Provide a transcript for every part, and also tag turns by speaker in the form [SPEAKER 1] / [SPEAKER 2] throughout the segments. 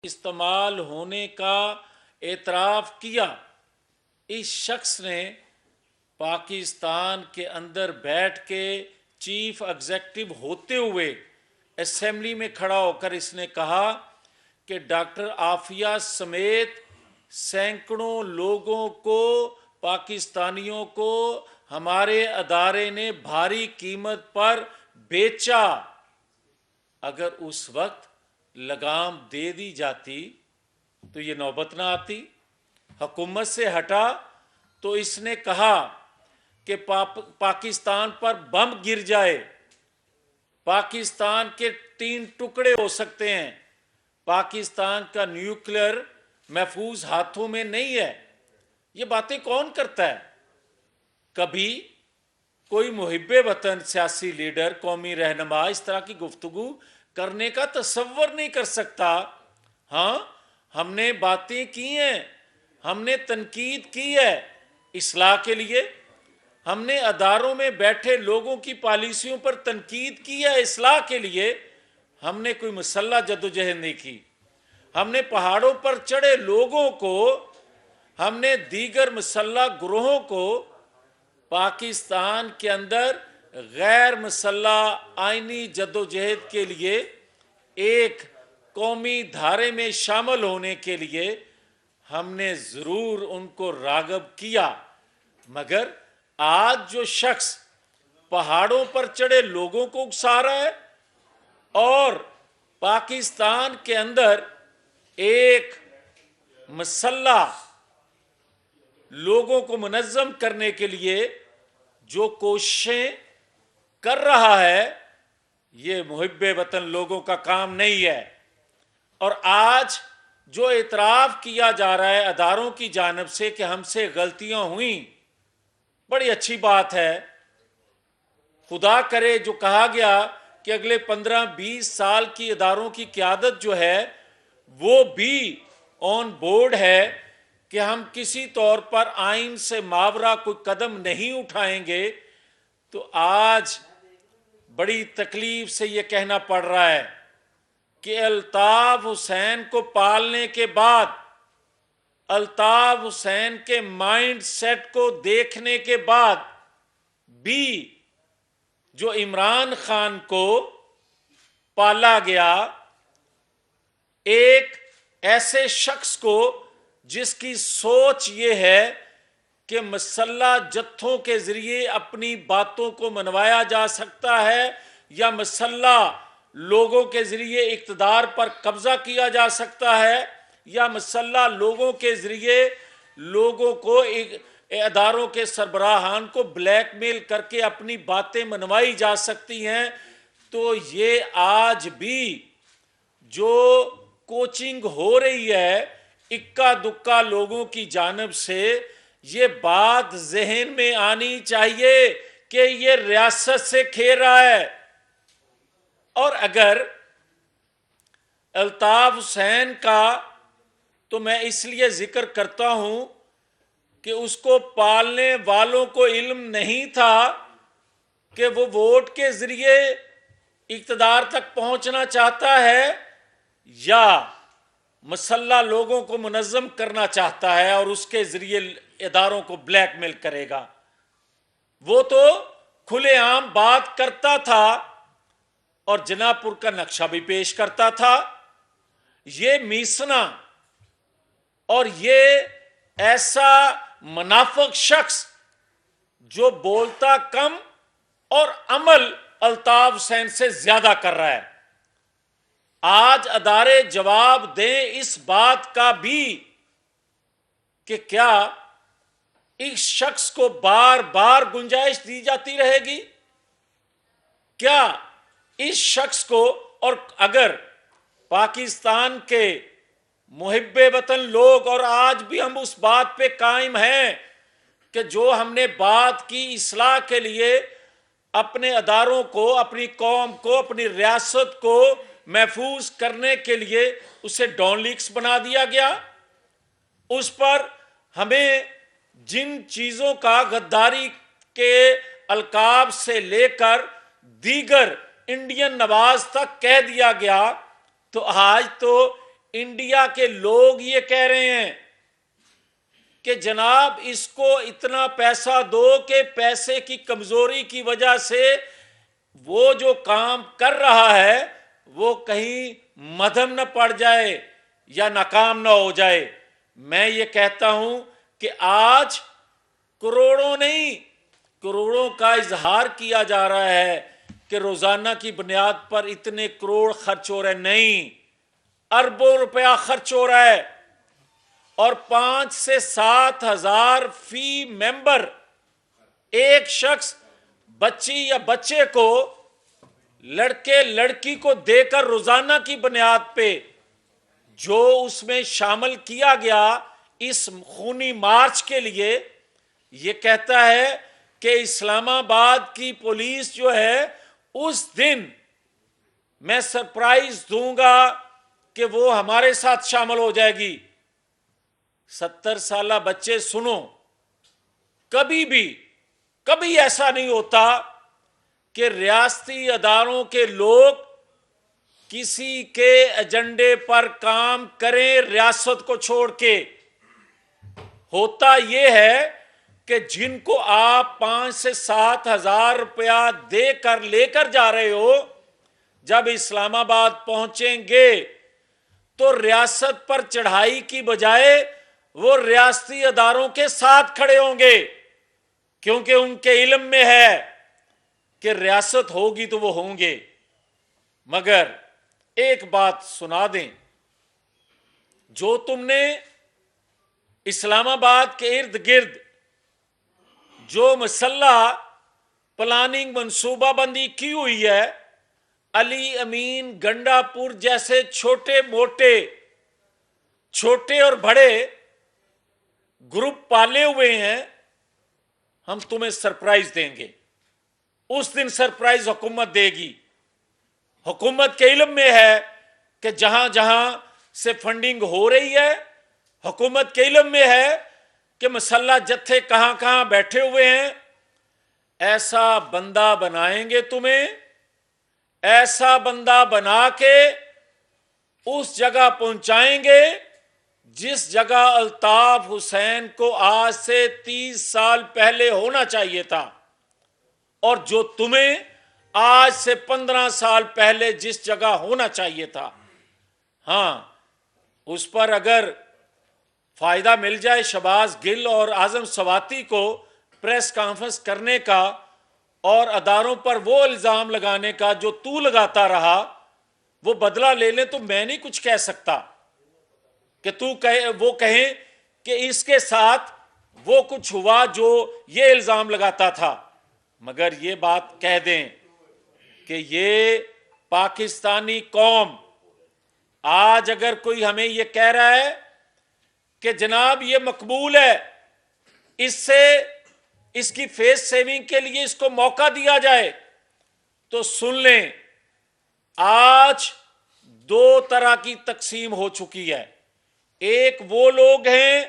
[SPEAKER 1] استعمال ہونے کا اعتراف کیا۔ اس شخص نے پاکستان کے اندر بیٹھ کے چیف ایگزیکٹو ہوتے ہوئے اسمبلی میں کھڑا ہو کر اس نے کہا کہ ڈاکٹر عافیہ سمیت سینکڑوں لوگوں کو، پاکستانیوں کو ہمارے ادارے نے بھاری قیمت پر بیچا۔ اگر اس وقت لگام دے دی جاتی تو یہ نوبت نہ آتی۔ حکومت سے ہٹا تو اس نے کہا کہ پاکستان پر بم گر جائے، پاکستان کے 3 ٹکڑے ہو سکتے ہیں، پاکستان کا نیوکلیر محفوظ ہاتھوں میں نہیں ہے۔ یہ باتیں کون کرتا ہے؟ کبھی کوئی محب وطن سیاسی لیڈر، قومی رہنما اس طرح کی گفتگو کرنے کا تصور نہیں کر سکتا۔ ہاں، ہم نے باتیں کی ہیں، ہم نے تنقید کی ہے اصلاح کے لیے، ہم نے اداروں میں بیٹھے لوگوں کی پالیسیوں پر تنقید کی ہے اصلاح کے لیے۔ ہم نے کوئی مسلح جدوجہد نہیں کی۔ ہم نے پہاڑوں پر چڑھے لوگوں کو، ہم نے دیگر مسلح گروہوں کو پاکستان کے اندر غیر مسلح آئینی جدوجہد کے لیے ایک قومی دھارے میں شامل ہونے کے لیے ہم نے ضرور ان کو راغب کیا۔ مگر آج جو شخص پہاڑوں پر چڑھے لوگوں کو اکسا رہا ہے اور پاکستان کے اندر ایک مسلح لوگوں کو منظم کرنے کے لیے جو کوششیں کر رہا ہے، یہ محب وطن لوگوں کا کام نہیں ہے۔ اور آج جو اعتراف کیا جا رہا ہے اداروں کی جانب سے کہ ہم سے غلطیاں ہوئیں، بڑی اچھی بات ہے۔ خدا کرے جو کہا گیا کہ اگلے 15-20 سال کی اداروں کی قیادت جو ہے وہ بھی آن بورڈ ہے کہ ہم کسی طور پر آئین سے ماورا کوئی قدم نہیں اٹھائیں گے۔ تو آج بڑی تکلیف سے یہ کہنا پڑ رہا ہے کہ الطاف حسین کو پالنے کے بعد، الطاف حسین کے مائنڈ سیٹ کو دیکھنے کے بعد بھی جو عمران خان کو پالا گیا، ایک ایسے شخص کو جس کی سوچ یہ ہے کہ مسلح جتھوں کے ذریعے اپنی باتوں کو منوایا جا سکتا ہے یا مسلح لوگوں کے ذریعے اقتدار پر قبضہ کیا جا سکتا ہے یا مسلح لوگوں کے ذریعے لوگوں کو اداروں کے سربراہان کو بلیک میل کر کے اپنی باتیں منوائی جا سکتی ہیں، تو یہ آج بھی جو کوچنگ ہو رہی ہے اکا دکا لوگوں کی جانب سے، یہ بات ذہن میں آنی چاہیے کہ یہ ریاست سے کھیل رہا ہے۔ اور اگر الطاف حسین کا تو میں اس لیے ذکر کرتا ہوں کہ اس کو پالنے والوں کو علم نہیں تھا کہ وہ ووٹ کے ذریعے اقتدار تک پہنچنا چاہتا ہے یا مسلح لوگوں کو منظم کرنا چاہتا ہے اور اس کے ذریعے اداروں کو بلیک میل کرے گا۔ وہ تو کھلے عام بات کرتا تھا اور جنا پور کا نقشہ بھی پیش کرتا تھا۔ یہ میسنا اور یہ ایسا منافق شخص جو بولتا کم اور عمل الطاف حسین سے زیادہ کر رہا ہے، آج ادارے جواب دیں اس بات کا بھی کہ کیا اس شخص کو بار بار گنجائش دی جاتی رہے گی؟ کیا اس شخص کو، اور اگر پاکستان کے محب وطن لوگ، اور آج بھی ہم اس بات پہ قائم ہیں کہ جو ہم نے بات کی اصلاح کے لیے اپنے اداروں کو، اپنی قوم کو، اپنی ریاست کو محفوظ کرنے کے لیے اسے ڈان لیکس بنا دیا گیا، اس پر ہمیں جن چیزوں کا غداری کے القاب سے لے کر دیگر انڈین نواز تک کہہ دیا گیا، تو آج تو انڈیا کے لوگ یہ کہہ رہے ہیں کہ جناب اس کو اتنا پیسہ دو کہ پیسے کی کمزوری کی وجہ سے وہ جو کام کر رہا ہے وہ کہیں مدھم نہ پڑ جائے یا ناکام نہ ہو جائے. میں یہ کہتا ہوں کہ آج کروڑوں نہیں، کروڑوں کا اظہار کیا جا رہا ہے کہ روزانہ کی بنیاد پر اتنے کروڑ خرچ ہو رہے، نہیں، اربوں روپیہ خرچ ہو رہا ہے. اور 5 سے 7 ہزار فی ممبر، ایک شخص بچی یا بچے کو، لڑکے لڑکی کو دے کر روزانہ کی بنیاد پہ جو اس میں شامل کیا گیا اس خونی مارچ کے لیے. یہ کہتا ہے کہ اسلام آباد کی پولیس جو ہے اس دن میں سرپرائز دوں گا کہ وہ ہمارے ساتھ شامل ہو جائے گی. 70 سالہ بچے سنو، کبھی ایسا نہیں ہوتا کہ ریاستی اداروں کے لوگ کسی کے ایجنڈے پر کام کریں ریاست کو چھوڑ کے. ہوتا یہ ہے کہ جن کو آپ 5 سے 7 ہزار روپیہ دے کر لے کر جا رہے ہو، جب اسلام آباد پہنچیں گے تو ریاست پر چڑھائی کی بجائے وہ ریاستی اداروں کے ساتھ کھڑے ہوں گے، کیونکہ ان کے علم میں ہے کہ ریاست ہوگی تو وہ ہوں گے. مگر ایک بات سنا دیں، جو تم نے اسلام آباد کے ارد گرد جو مسلح پلاننگ منصوبہ بندی کی ہوئی ہے، علی امین، گنڈا پور جیسے چھوٹے موٹے، چھوٹے اور بڑے گروپ پالے ہوئے ہیں، ہم تمہیں سرپرائز دیں گے. اس دن سرپرائز حکومت دے گی. حکومت کے علم میں ہے کہ جہاں جہاں سے فنڈنگ ہو رہی ہے، حکومت کے علم میں ہے کہ مسلح جتھے کہاں کہاں بیٹھے ہوئے ہیں. ایسا بندہ بنائیں گے تمہیں، ایسا بندہ بنا کے اس جگہ پہنچائیں گے جس جگہ الطاف حسین کو آج سے 30 سال پہلے ہونا چاہیے تھا، اور جو تمہیں آج سے 15 سال پہلے جس جگہ ہونا چاہیے تھا. ہاں، اس پر اگر فائدہ مل جائے شہباز گل اور اعظم سواتی کو پریس کانفرنس کرنے کا اور اداروں پر وہ الزام لگانے کا جو تو لگاتا رہا، وہ بدلہ لے لیں، تو میں نہیں کچھ کہہ سکتا کہ وہ کہیں کہ اس کے ساتھ وہ کچھ ہوا جو یہ الزام لگاتا تھا. مگر یہ بات کہہ دیں کہ یہ پاکستانی قوم آج اگر کوئی ہمیں یہ کہہ رہا ہے کہ جناب یہ مقبول ہے، اس کی فیس سیونگ کے لیے اس کو موقع دیا جائے، تو سن لیں، آج 2 طرح کی تقسیم ہو چکی ہے. ایک وہ لوگ ہیں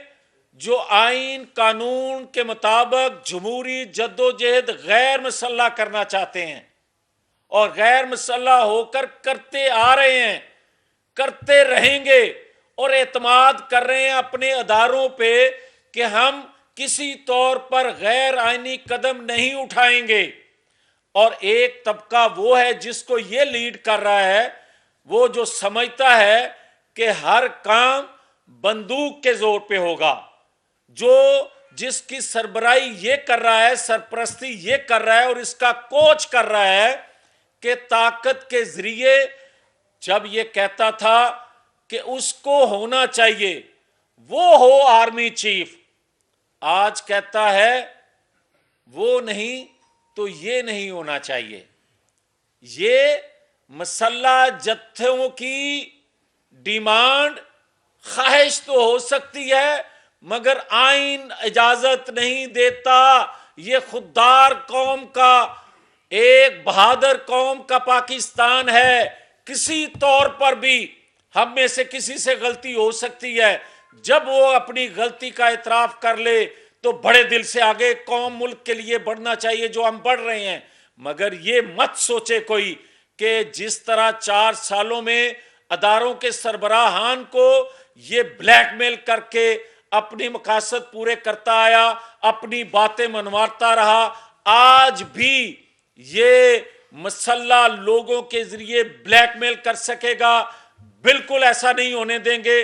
[SPEAKER 1] جو آئین قانون کے مطابق جمہوری جدوجہد غیر مسلح کرنا چاہتے ہیں اور غیر مسلح ہو کر کرتے آ رہے ہیں، کرتے رہیں گے، اور اعتماد کر رہے ہیں اپنے اداروں پہ کہ ہم کسی طور پر غیر آئینی قدم نہیں اٹھائیں گے. اور ایک طبقہ وہ ہے جس کو یہ لیڈ کر رہا ہے، وہ جو سمجھتا ہے کہ ہر کام بندوق کے زور پہ ہوگا، جس کی سربراہی یہ کر رہا ہے، سرپرستی یہ کر رہا ہے اور اس کا کوچ کر رہا ہے کہ طاقت کے ذریعے. جب یہ کہتا تھا کہ اس کو ہونا چاہیے وہ ہو آرمی چیف، آج کہتا ہے وہ نہیں تو یہ نہیں ہونا چاہیے. یہ مسلح جتھوں کی ڈیمانڈ، خواہش تو ہو سکتی ہے مگر آئین اجازت نہیں دیتا. یہ خوددار قوم کا، ایک بہادر قوم کا پاکستان ہے. کسی طور پر بھی ہم میں سے کسی سے غلطی ہو سکتی ہے، جب وہ اپنی غلطی کا اعتراف کر لے تو بڑے دل سے آگے قوم ملک کے لیے بڑھنا چاہیے، جو ہم بڑھ رہے ہیں. مگر یہ مت سوچے کوئی کہ جس طرح 4 سالوں میں اداروں کے سربراہان کو یہ بلیک میل کر کے اپنی مقاصد پورے کرتا آیا, اپنی باتیں منواتا رہا. آج بھی یہ مسلح لوگوں کے ذریعے بلیک میل کر سکے گا؟ بالکل ایسا نہیں ہونے دیں گے.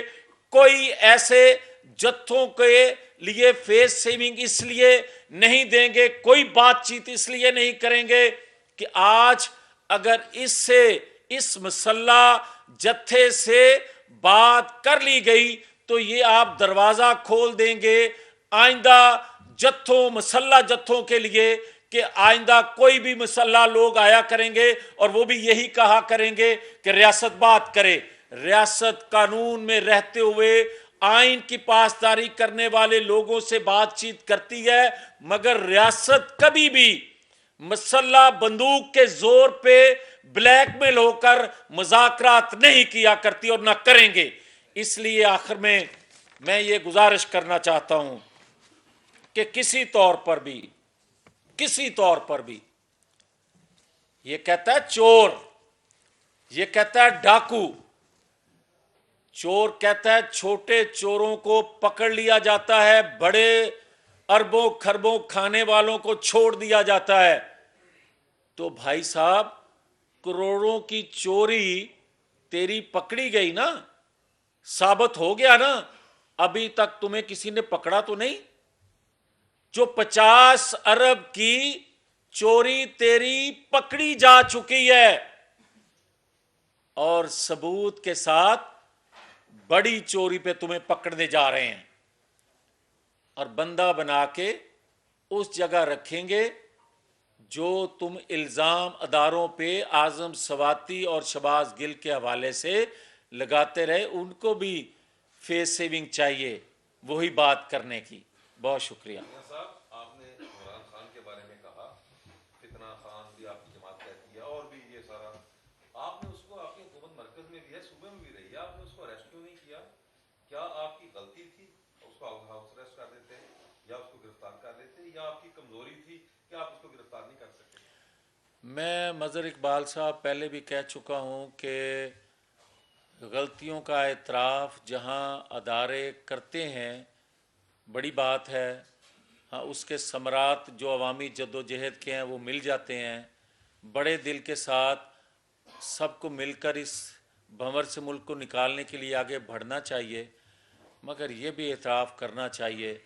[SPEAKER 1] کوئی ایسے جتھوں کے لیے فیس سیونگ اس لیے نہیں دیں گے, کوئی بات چیت اس لیے نہیں کریں گے کہ آج اگر اس مسلح جتھے سے بات کر لی گئی تو یہ آپ دروازہ کھول دیں گے آئندہ مسلح جتھوں کے لیے کہ آئندہ کوئی بھی مسلح لوگ آیا کریں گے اور وہ بھی یہی کہا کریں گے کہ ریاست بات کرے. ریاست قانون میں رہتے ہوئے آئین کی پاسداری کرنے والے لوگوں سے بات چیت کرتی ہے, مگر ریاست کبھی بھی مسلح بندوق کے زور پہ بلیک میل ہو کر مذاکرات نہیں کیا کرتی اور نہ کریں گے. اس لیے آخر میں یہ گزارش کرنا چاہتا ہوں کہ کسی طور پر بھی یہ کہتا ہے چور, یہ کہتا ہے ڈاکو. چور کہتا ہے چھوٹے چوروں کو پکڑ لیا جاتا ہے, بڑے اربوں خربوں کھانے والوں کو چھوڑ دیا جاتا ہے. تو بھائی صاحب کروڑوں کی چوری تیری پکڑی گئی نا, ثابت ہو گیا نا, ابھی تک تمہیں کسی نے پکڑا تو نہیں. جو 50 ارب کی چوری تیری پکڑی جا چکی ہے اور ثبوت کے ساتھ بڑی چوری پہ تمہیں پکڑنے جا رہے ہیں, اور بندہ بنا کے اس جگہ رکھیں گے جو تم الزام اداروں پہ اعظم سواتی اور شہباز گل کے حوالے سے لگاتے رہے. ان کو بھی فیس سیونگ چاہیے وہی بات کرنے کی. بہت شکریہ.
[SPEAKER 2] صاحب آپ نے عمران خان کے بارے میں کہا, فتنہ خان بھی آپ کی جماعت کہتی ہے, اور بھی یہ سارا, آپ نے اس کو آپ کی حکومت مرکز میں بھی ہے, صوبے میں بھی رہی ہے, آپ نے اس کو اریسٹ کیوں نہیں کیا؟ کیا آپ کی غلطی تھی اس کو ہاؤس اریسٹ کر دیتے یا اس کو گرفتار کر لیتے, یا آپ کی کمزوری تھی کہ آپ اس کو گرفتار نہیں کر سکتے؟
[SPEAKER 1] میں مظہر اقبال صاحب پہلے بھی کہہ چکا ہوں کہ غلطیوں کا اعتراف جہاں ادارے کرتے ہیں بڑی بات ہے, ہاں اس کے ثمرات جو عوامی جدوجہد کے ہیں وہ مل جاتے ہیں. بڑے دل کے ساتھ سب کو مل کر اس بھنور سے ملک کو نکالنے کے لیے آگے بڑھنا چاہیے, مگر یہ بھی اعتراف کرنا چاہیے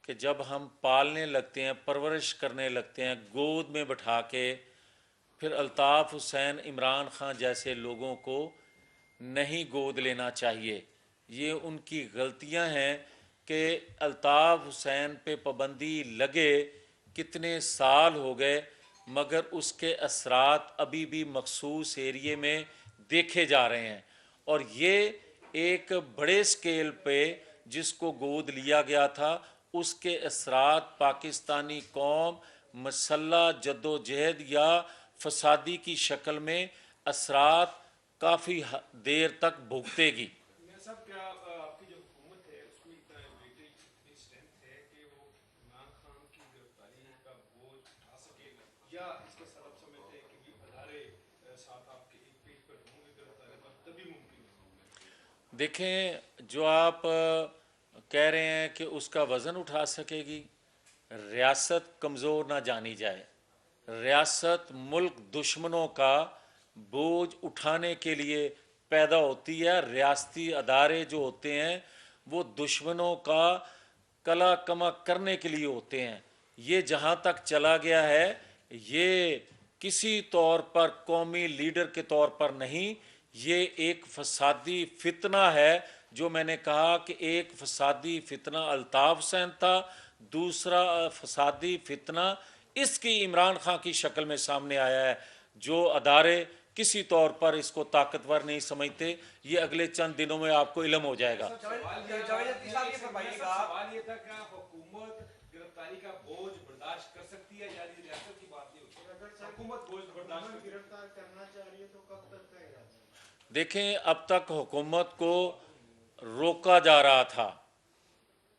[SPEAKER 1] کہ جب ہم پالنے لگتے ہیں, پرورش کرنے لگتے ہیں گود میں بٹھا کے, پھر الطاف حسین عمران خان جیسے لوگوں کو نہیں گود لینا چاہیے. یہ ان کی غلطیاں ہیں کہ الطاف حسین پہ پابندی لگے کتنے سال ہو گئے, مگر اس کے اثرات ابھی بھی مخصوص ایریے میں دیکھے جا رہے ہیں. اور یہ ایک بڑے سکیل پہ جس کو گود لیا گیا تھا اس کے اثرات پاکستانی قوم مسلح جدوجہد یا فسادی کی شکل میں اثرات کافی دیر تک بھگتے گی.
[SPEAKER 3] صاحب کیا آپ کی جو حکومت ہے اس میں اتنا ویٹیج اتنی اسٹرینتھ ہے کہ وہ عمران خان کی گرفتاری کا بوجھ اٹھا سکے گا, یا اس کے سبب سمجھتے ہیں کہ بھی ادارے ساتھ آپ کے ایک پیج پر ہوں گے گرفتاری پر تبھی ممکن ہے؟
[SPEAKER 1] دیکھیں جو آپ کہہ رہے ہیں کہ اس کا وزن اٹھا سکے گی, ریاست کمزور نہ جانی جائے. ریاست ملک دشمنوں کا بوجھ اٹھانے کے لیے پیدا ہوتی ہے. ریاستی ادارے جو ہوتے ہیں وہ دشمنوں کا کلا کما کرنے کے لیے ہوتے ہیں. یہ جہاں تک چلا گیا ہے یہ کسی طور پر قومی لیڈر کے طور پر نہیں, یہ ایک فسادی فتنہ ہے. جو میں نے کہا کہ ایک فسادی فتنہ الطاف حسین تھا, دوسرا فسادی فتنہ اس کی عمران خان کی شکل میں سامنے آیا ہے. جو ادارے کسی طور پر اس کو طاقتور نہیں سمجھتے, یہ اگلے چند دنوں میں آپ کو علم ہو جائے گا.
[SPEAKER 3] سوال یہ تھا کہ حکومت گرفتاری کا بوجھ برداشت کر سکتی ہے, یعنی ریاست کی بات نہیں ہوتی, اگر حکومت بوجھ برداشت گرفتار کرنا چاہ رہی ہے تو کب تک کا ارادہ ہے؟
[SPEAKER 1] دیکھیں اب تک حکومت کو روکا جا رہا تھا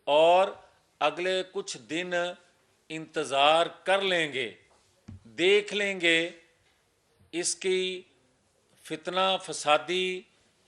[SPEAKER 1] اور اگلے کچھ دن انتظار کر لیں گے, دیکھ لیں گے اس کی فتنہ فسادی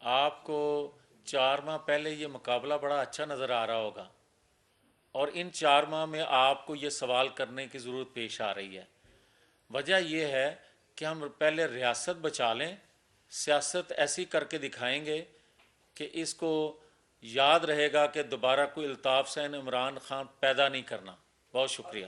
[SPEAKER 1] آپ کو 4 ماہ پہلے یہ مقابلہ بڑا اچھا نظر آ رہا ہوگا اور ان 4 ماہ میں آپ کو یہ سوال کرنے کی ضرورت پیش آ رہی ہے. وجہ یہ ہے کہ ہم پہلے ریاست بچا لیں, سیاست ایسی کر کے دکھائیں گے کہ اس کو یاد رہے گا کہ دوبارہ کوئی الطاف حسین عمران خان پیدا نہیں کرنا. بہت شکریہ.